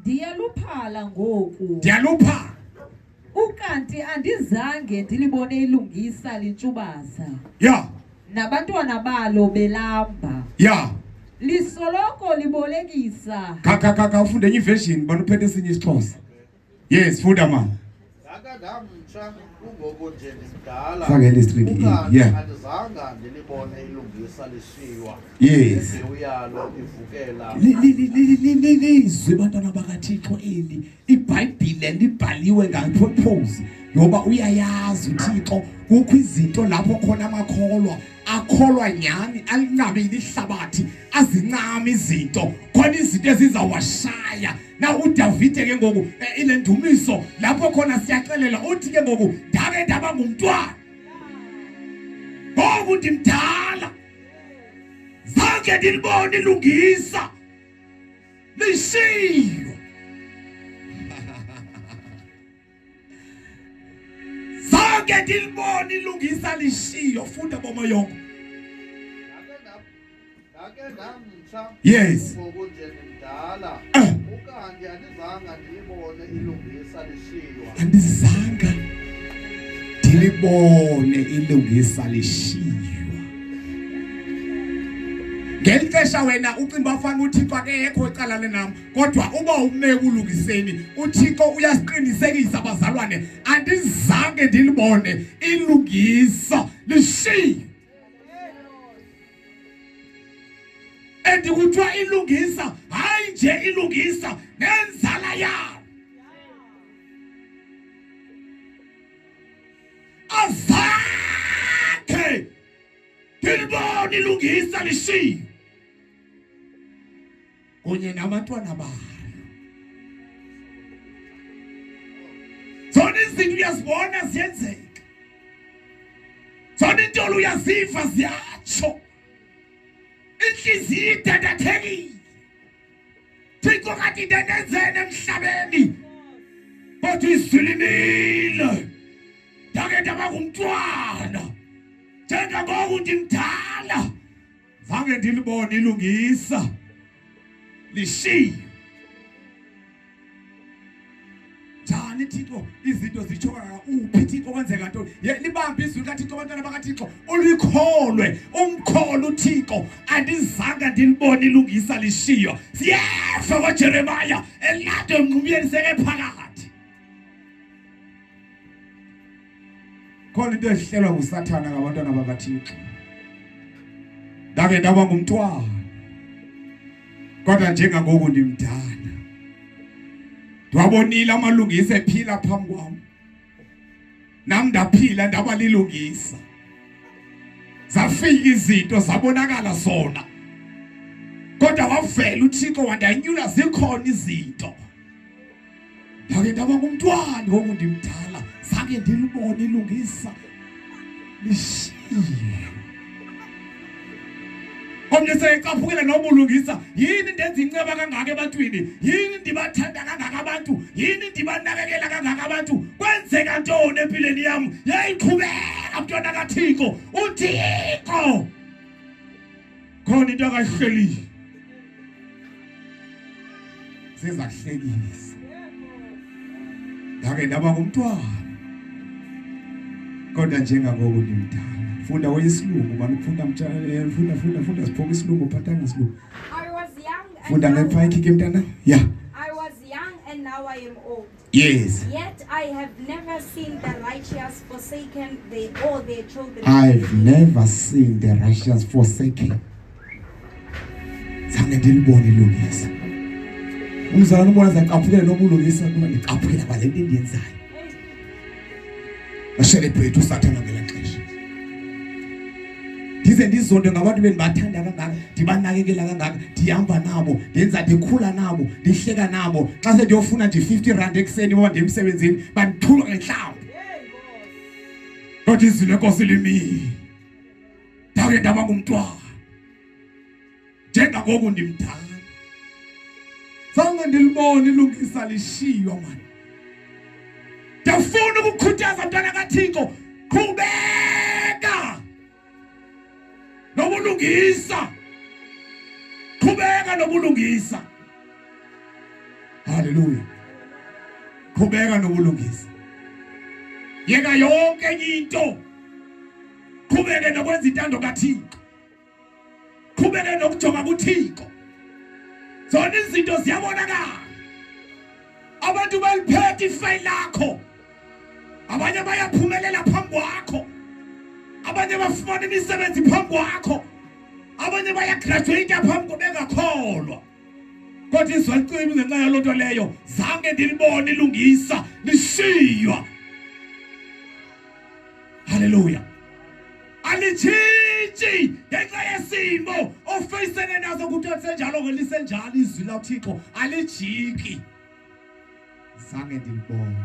Ndiyaluphala ngoku. Ndiyaluphala. Ukanti andizange ndilibone ilungisa lintshubasa. Yeah. Nabantwana balo belamba. Yeah. Lisoloko libolekisa. Kaka ufunde enye version banuphethe esinye isiXhosa. Yes, funda man. Ndamtsha kungoku nje ndidala. Fake listrik in. Yeah. Andizange ndilibone ilungisa lishiywa. Yes. Uyalo ivukela. Lizwe bantwana bakaThixo eli iBhayibhile libhaliwe ngapurpose ngoba uyayazi uThixo kukho izinto lapho khona amakholwa akholwa nyani alincabe ilihlabathi azincama izinto khona izinto ezizawashaya na uDavide ke ngoku ile ndumiso lapho khona siyaxelela uthi ke ngoku ndake ndaba ngumntwana ngoku ndimdala zange ndilibone ilungisa lishiyo zange ndilibone ilungisa lishiyo funda bomo yonke. Ndake ndamtsha Yes. ngoku nje ndidala. Ukanti andizange ndilibone ilungisa lishiywa. Andizange ndilibone ilungisa lishiywa. Ngelixesha wena ucimba afana uThixo akekho ecalane nami kodwa uba umeke ulungiseni uThixo uyasiqinisekisa abazalwane andizange ndilibone ilungisa lishiyo. Endikuthiwa ilungisa hayi nje ilungisa nenzala yayo. Azange ndilibone ilungisa lishiyo kunye nabantwana bayo. Zona izinto uyazibona ziyenzeka, zona intolo uyaziva ziyatsho, inhliziyo idandathekile. Thixo kanti ndenenzeni emhlabeni kodwa izwilinile ndake ndaba ngumntwana njengangoku ndimdala zange ndilibone ilungisa lishiyo. Njani Thixo izinto zitshoka uphi Thixo kwenzeka ntoni? Libambe izwi kaThixo abantwana bakaThixo ulikholwe umkholo uThixo andizange ndilibone ilungisa lishiyo. Siyefa kwaJeremaya elade emnqumyeni seke phakathi. Khona into ehlelwa nguSathana ngabantwana bakaThixo. Ndake ndaba ngumntwana kodwa njengangoku ndimdala ndiwabonile amalungisa ephila phambi kwami nami ndaphila ndaba lilungisa. Zafika izinto zabonakala zona kodwa wavela uThixo wandanyula zikhona izinto. Ndake ndaba ngumntwana ngoku ndimdala zange ndilibone ilungisa lishiyo. Omnye seyecaphukela noma ulungisa yini ndenza inceba kangaka ebantwini, yini ndibathanda kangaka abantu, yini ndibanakekela kangaka abantu, kwenzeka ntoni empilweni yami? Yayiqhubeka mntwana kaThixo uThixo khona into akayihleliyo siza kuhlekisa. Ndake ndaba ngumntwana kodwa njengangoku ndimdala. Funda weyisilungu manje ufunda funda siphoka isilungu phathanga isilungu. I was young Funda ngephayikhike mntana. Yeah. I was young and now I am old. Yes. Yet I have never seen the righteous forsaken or their children. I've never seen the righteous forsaken. Zange ndilibone ilungisa. Umzalwane ubona zacaphukela nobulungisa kuba ndicaphukela bale nto endiyenzayo. Celebrate uSathana ngela xesha. Ndize ndizonde ngabantu bendibathanda kangaka, ndibanakekela kangaka, ndihamba nabo, ndenza ndikhula nabo, ndihleka nabo. Xa sendiyofuna nje 50 rand ekseni ngoba ndimsebenzini, bandithula ngenhlamba. Kodwa izwi lenkosi limi. Ndake ndaba ngumntwana. Njengangoku ndimdala. Zange ndilibone ilungisa lishiywa manje. Ndafuna ukukhuthaza mntwana kaThixo, qhubeka nobulungisa, qhubeka nobulungisa. Haleluya. Qhubeka nokulungisa. Yeka yonke enye into. Qhubeke nokwenza intando kaThixo. Qhubeke nokujonga kuThixo. Zona izinto ziyabonakala. Abantu baliphethe ifile lakho. Abanye bayaphumelela phambi kwakho. Abanye bafumana imisebenzi phambi kwakho. Abanye bayagraduate phambi bengakholwa. Kodwa izwacimi ngenxa yalonto leyo zange ndilibone ilungisa lishiywa. Haleluya. Alitshintshi ngenxa yesimo ofacene nazo ukuthi senjalo ngelisenjalo izwi laThixo alijiki. Zange ndilibone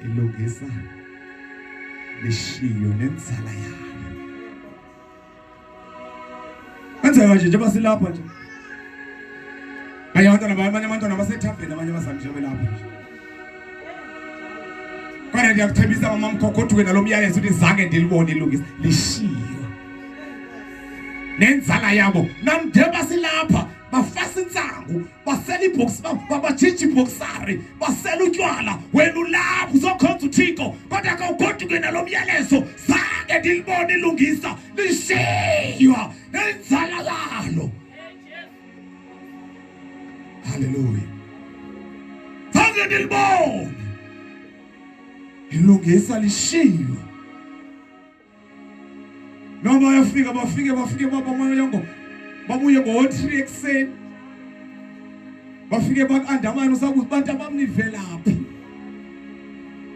ilungisa lishiyo nenzala yayo. Kanjani nje njengoba silapha nje. Abanye abantwana basethaveni abanye basamshobe lapha nje. Kodwa ndiyakuthembisa mama mkhokothuke nalomyalezo ukuthi zange ndilibone ilungisa lishiyo nenzala yabo. Namdeba silapha bafasa insangu basela ibox babajiji boxari basela utywala wena ulapha uzokhonza uThixo kodwa akawugoduke nalomyalezo zange ndilibone ilungisa lishiywa nenzala yalo. Haleluya. Zange ndilibone ilungisa lishiywa. Noma yafika bafike baba moyongo babuye ngo-3 ekseni. Bafike bakandamana usakuthi bantu abamnivelaphi.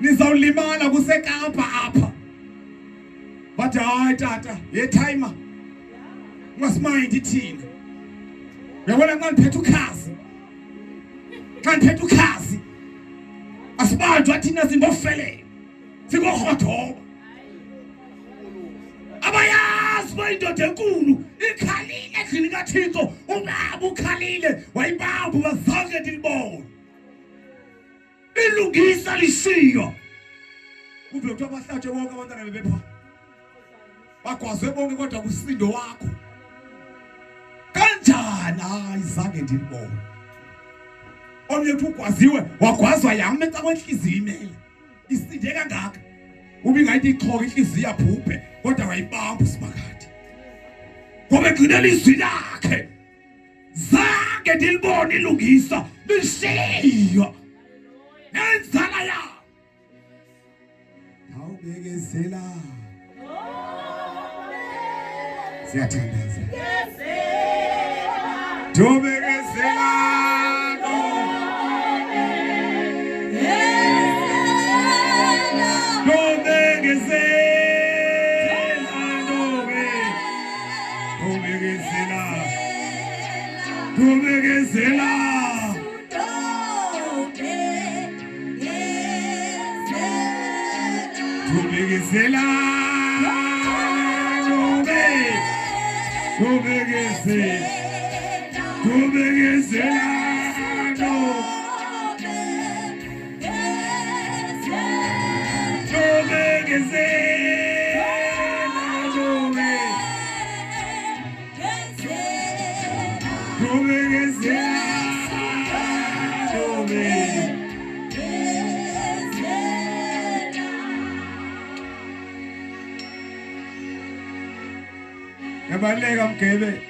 Nizawulimala kuseKapa apha. Bathi hayi tata, yetimer. Ungasimindi thina. Uyabona xa ngiphethe ukhazi. Xa ngiphethe ukhazi. Asibanjwa thina singofele. Singohodoba. Abayazi bayindoda enkulu ikhalile endlini kaThixo. Ubaba ukhalile wayibamba bazange ndilibone ilungisa lishiyo. Uvule kuthiwa bahlatshwe bonke abantwana bebepha. Bagwazwe bonke kodwa kusindo wakho. Kanjani? Hayi zange ndilibone. Omnye uthi ugwaziwe wagwazwa yami eca kwenhliziyo imele. Isinde kangaka. Ubingayithi iqhoka inhliziyo yabhubhe kodwa wayibamba uSimakade. Ngoba egcinela izwi lakhe. Zange ndilibone ilungisa lishiywa nenzala yayo. Awubekezela. Siyathandaza. Dobekezela. Yabaleka mgebe.